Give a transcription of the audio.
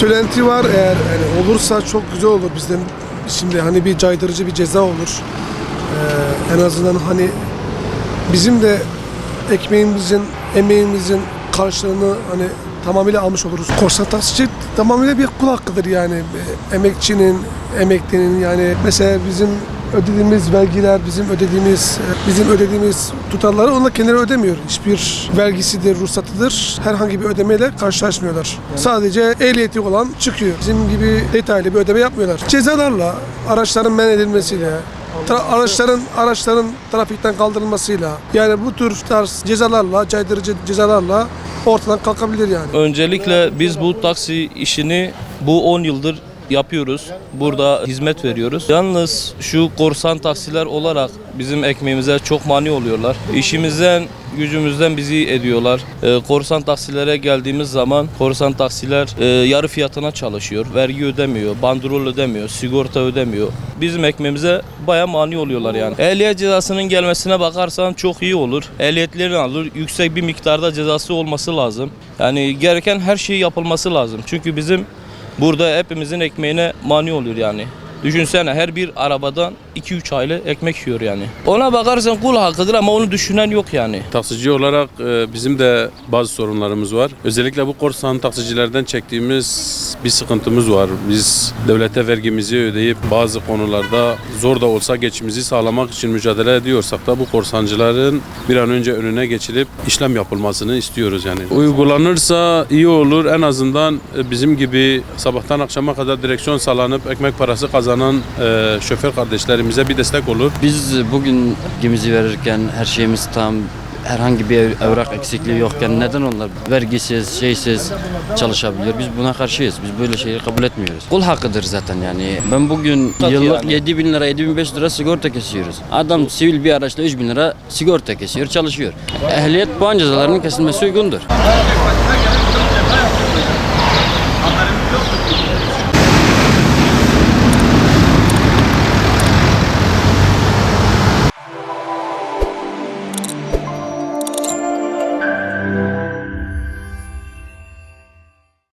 söylenti var, eğer yani olursa çok güzel olur bizden. Şimdi hani bir caydırıcı bir ceza olur. En azından hani bizim de ekmeğimizin, emeğimizin karşılığını hani tamamıyla almış oluruz. Korsan taksici tamamıyla bir kul hakkıdır yani. Emekçinin, emeklinin yani mesela bizim ödediğimiz vergiler, bizim ödediğimiz tutarları onlar kendileri ödemiyor. Hiçbir vergisidir, ruhsatıdır. Herhangi bir ödemeyle karşılaşmıyorlar. Sadece ehliyeti olan çıkıyor. Bizim gibi detaylı bir ödeme yapmıyorlar. Cezalarla, araçların men edilmesiyle, araçların trafikten kaldırılmasıyla yani bu tür tarz cezalarla, caydırıcı cezalarla ortadan kalkabilir yani. Öncelikle biz bu taksi işini bu 10 yıldır yapıyoruz. Burada hizmet veriyoruz. Yalnız şu korsan taksiler olarak bizim ekmeğimize çok mani oluyorlar. İşimizden, gücümüzden bizi ediyorlar. Korsan taksilere geldiğimiz zaman korsan taksiler yarı fiyatına çalışıyor. Vergi ödemiyor, bandrol ödemiyor, sigorta ödemiyor. Bizim ekmeğimize baya mani oluyorlar yani. Ehliyet cezasının gelmesine bakarsan çok iyi olur. Ehliyetlerini alır, yüksek bir miktarda cezası olması lazım. Yani gereken her şey yapılması lazım. Çünkü bizim burada hepimizin ekmeğine mani oluyor yani. Düşünsene her bir arabadan 2-3 aile ekmek yiyor yani. Ona bakarsan kul hakkıdır ama onu düşünen yok yani. Taksici olarak bizim de bazı sorunlarımız var. Özellikle bu korsan taksicilerden çektiğimiz bir sıkıntımız var. Biz devlete vergimizi ödeyip bazı konularda zor da olsa geçimimizi sağlamak için mücadele ediyorsak da bu korsancıların bir an önce önüne geçilip işlem yapılmasını istiyoruz yani. Uygulanırsa iyi olur. En azından bizim gibi sabahtan akşama kadar direksiyon sallanıp ekmek parası kazanan şoför kardeşlerimize bir destek olur. Biz bugün gemizi verirken her şeyimiz tam, herhangi bir evrak eksikliği yokken neden onlar vergisiz, şeysiz çalışabiliyor? Biz buna karşıyız. Biz böyle şeyleri kabul etmiyoruz. Kul hakkıdır zaten yani. Ben bugün yıllık 7.000 lira, 7.500 lira sigorta kesiyoruz. Adam sivil bir araçla 3.000 lira sigorta kesiyor, çalışıyor. Ehliyet puan cezalarının kesilmesi uygundur.